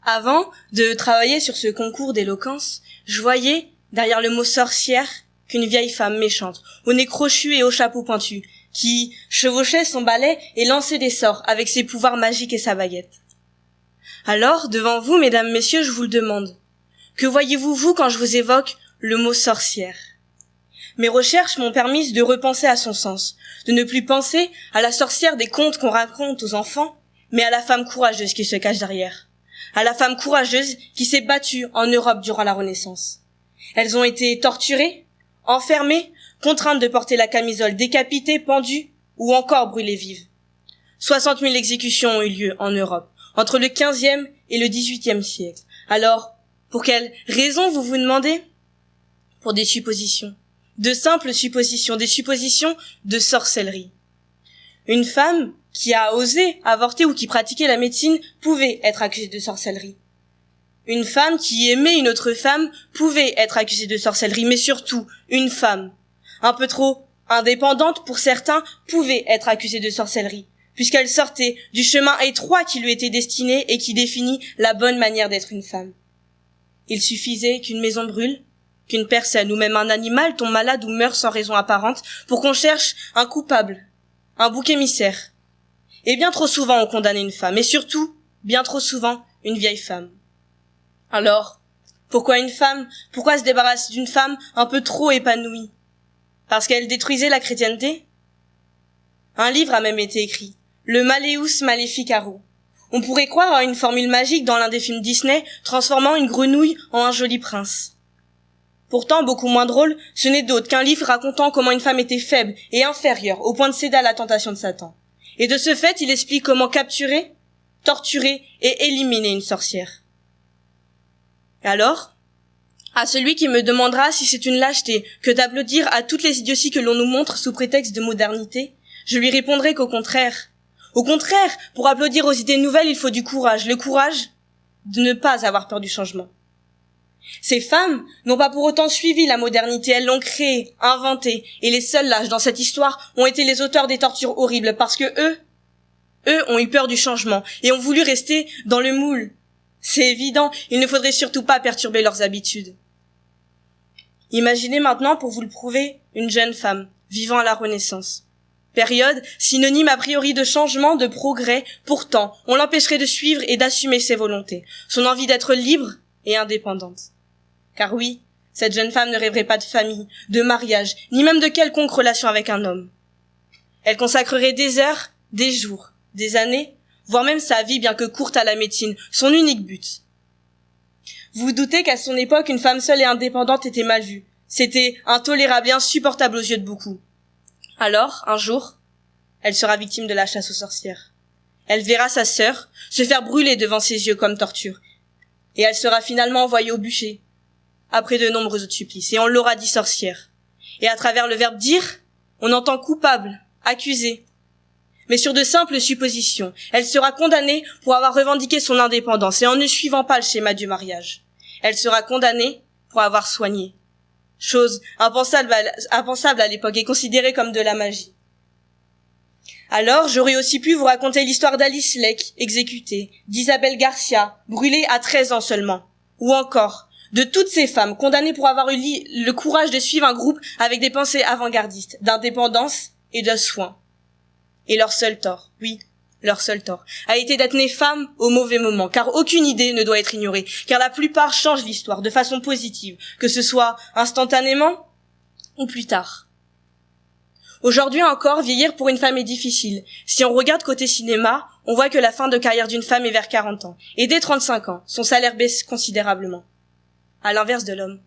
Avant de travailler sur ce concours d'éloquence, je voyais, derrière le mot sorcière, qu'une vieille femme méchante, au nez crochu et au chapeau pointu, qui chevauchait son balai et lançait des sorts avec ses pouvoirs magiques et sa baguette. Alors, devant vous, mesdames, messieurs, je vous le demande. Que voyez-vous, vous, quand je vous évoque le mot sorcière? Mes recherches m'ont permis de repenser à son sens, de ne plus penser à la sorcière des contes qu'on raconte aux enfants, mais à la femme courageuse qui se cache derrière, à la femme courageuse qui s'est battue en Europe durant la Renaissance. Elles ont été torturées, enfermées, contraintes de porter la camisole, décapitées, pendues ou encore brûlées vives. 60 000 exécutions ont eu lieu en Europe, entre le 15e et le 18e siècle. Alors, pour quelles raisons vous vous demandez? Pour des suppositions. De simples suppositions, des suppositions de sorcellerie. Une femme qui a osé avorter ou qui pratiquait la médecine pouvait être accusée de sorcellerie. Une femme qui aimait une autre femme pouvait être accusée de sorcellerie, mais surtout, une femme, un peu trop indépendante pour certains, pouvait être accusée de sorcellerie, puisqu'elle sortait du chemin étroit qui lui était destiné et qui définit la bonne manière d'être une femme. Il suffisait qu'une maison brûle, qu'une personne ou même un animal tombe malade ou meurt sans raison apparente pour qu'on cherche un coupable, un bouc émissaire. Et bien trop souvent on condamnait une femme, et surtout, bien trop souvent, une vieille femme. Alors, pourquoi une femme? Pourquoi se débarrasser d'une femme un peu trop épanouie? Parce qu'elle détruisait la chrétienté? Un livre a même été écrit, le Malleus Maleficarum. On pourrait croire à une formule magique dans l'un des films Disney, transformant une grenouille en un joli prince. Pourtant, beaucoup moins drôle, ce n'est d'autre qu'un livre racontant comment une femme était faible et inférieure au point de céder à la tentation de Satan. Et de ce fait, il explique comment capturer, torturer et éliminer une sorcière. Alors, à celui qui me demandera si c'est une lâcheté que d'applaudir à toutes les idioties que l'on nous montre sous prétexte de modernité, je lui répondrai qu'au contraire. Au contraire, pour applaudir aux idées nouvelles, il faut du courage. Le courage de ne pas avoir peur du changement. Ces femmes n'ont pas pour autant suivi la modernité, elles l'ont créée, inventée, et les seuls lâches dans cette histoire ont été les auteurs des tortures horribles, parce que eux ont eu peur du changement, et ont voulu rester dans le moule. C'est évident, il ne faudrait surtout pas perturber leurs habitudes. Imaginez maintenant, pour vous le prouver, une jeune femme, vivant à la Renaissance. Période, synonyme a priori de changement, de progrès, pourtant, on l'empêcherait de suivre et d'assumer ses volontés, son envie d'être libre et indépendante. Car oui, cette jeune femme ne rêverait pas de famille, de mariage, ni même de quelconque relation avec un homme. Elle consacrerait des heures, des jours, des années, voire même sa vie, bien que courte, à la médecine, son unique but. Vous vous doutez qu'à son époque, une femme seule et indépendante était mal vue. C'était intolérable et insupportable aux yeux de beaucoup. Alors, un jour, elle sera victime de la chasse aux sorcières. Elle verra sa sœur se faire brûler devant ses yeux comme torture. Et elle sera finalement envoyée au bûcher, après de nombreux autres supplices, et on l'aura dit sorcière. Et à travers le verbe dire, on entend coupable, accusé. Mais sur de simples suppositions, elle sera condamnée pour avoir revendiqué son indépendance et en ne suivant pas le schéma du mariage. Elle sera condamnée pour avoir soigné. Chose impensable à l'époque et considérée comme de la magie. Alors, j'aurais aussi pu vous raconter l'histoire d'Alice Leck, exécutée, d'Isabelle Garcia, brûlée à 13 ans seulement, ou encore de toutes ces femmes condamnées pour avoir eu le courage de suivre un groupe avec des pensées avant-gardistes, d'indépendance et de soin. Et leur seul tort, oui, leur seul tort, a été d'être nées femmes au mauvais moment, car aucune idée ne doit être ignorée, car la plupart changent l'histoire de façon positive, que ce soit instantanément ou plus tard. Aujourd'hui encore, vieillir pour une femme est difficile. Si on regarde côté cinéma, on voit que la fin de carrière d'une femme est vers 40 ans. Et dès 35 ans, son salaire baisse considérablement. À l'inverse de l'homme.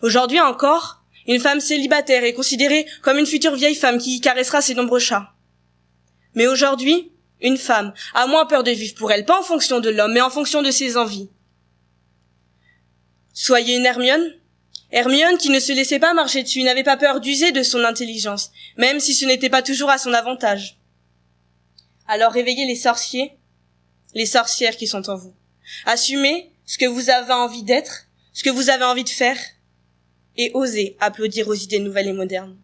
Aujourd'hui encore, une femme célibataire est considérée comme une future vieille femme qui caressera ses nombreux chats. Mais aujourd'hui, une femme a moins peur de vivre pour elle, pas en fonction de l'homme, mais en fonction de ses envies. Soyez une Hermione. Hermione qui ne se laissait pas marcher dessus, n'avait pas peur d'user de son intelligence, même si ce n'était pas toujours à son avantage. Alors réveillez les sorciers, les sorcières qui sont en vous. Assumez ce que vous avez envie d'être, ce que vous avez envie de faire, et osez applaudir aux idées nouvelles et modernes.